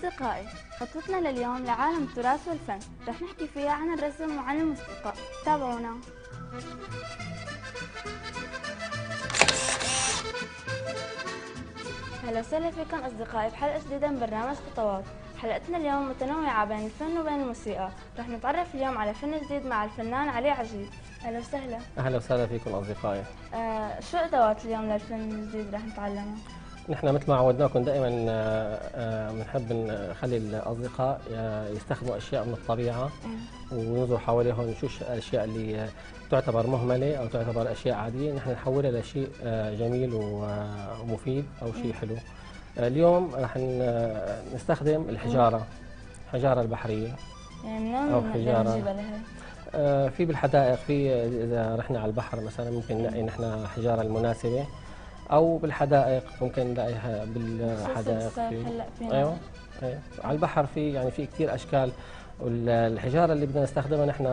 أصدقائي، خطتنا لليوم لعالم التراث والفن، رح نحكي فيها عن الرسم وعن الموسيقى، تابعونا. أهلا وسهلا فيكم أصدقائي بحلقة جديدة من برنامج خطوات. حلقتنا اليوم متنوعة بين الفن وبين الموسيقى، رح نتعرف اليوم على فن جديد مع الفنان علي عجيب. أهلا وسهلا. أهلا وسهلا فيكم أصدقائي. شو أدوات اليوم للفن الجديد رح نتعلمها؟ نحن مثل ما عودناكم دائما بنحب نخلي الأصدقاء يستخدموا أشياء من الطبيعة وينظروا حواليهم نشوف الأشياء اللي تعتبر مهملة أو تعتبر أشياء عادية نحن نحولها لشيء جميل ومفيد أو شيء حلو. اليوم رح نستخدم الحجارة البحرية يعني أو من حجارة نجيبها لهي؟ في بالحدائق، في إذا رحنا على البحر مثلا ممكن نلاقي نحن الحجارة المناسبة، أو بالحدائق ممكن نلاقيها بالحدائق. ايوه على البحر في كثير أشكال. والحجارة اللي بدنا نستخدمها نحن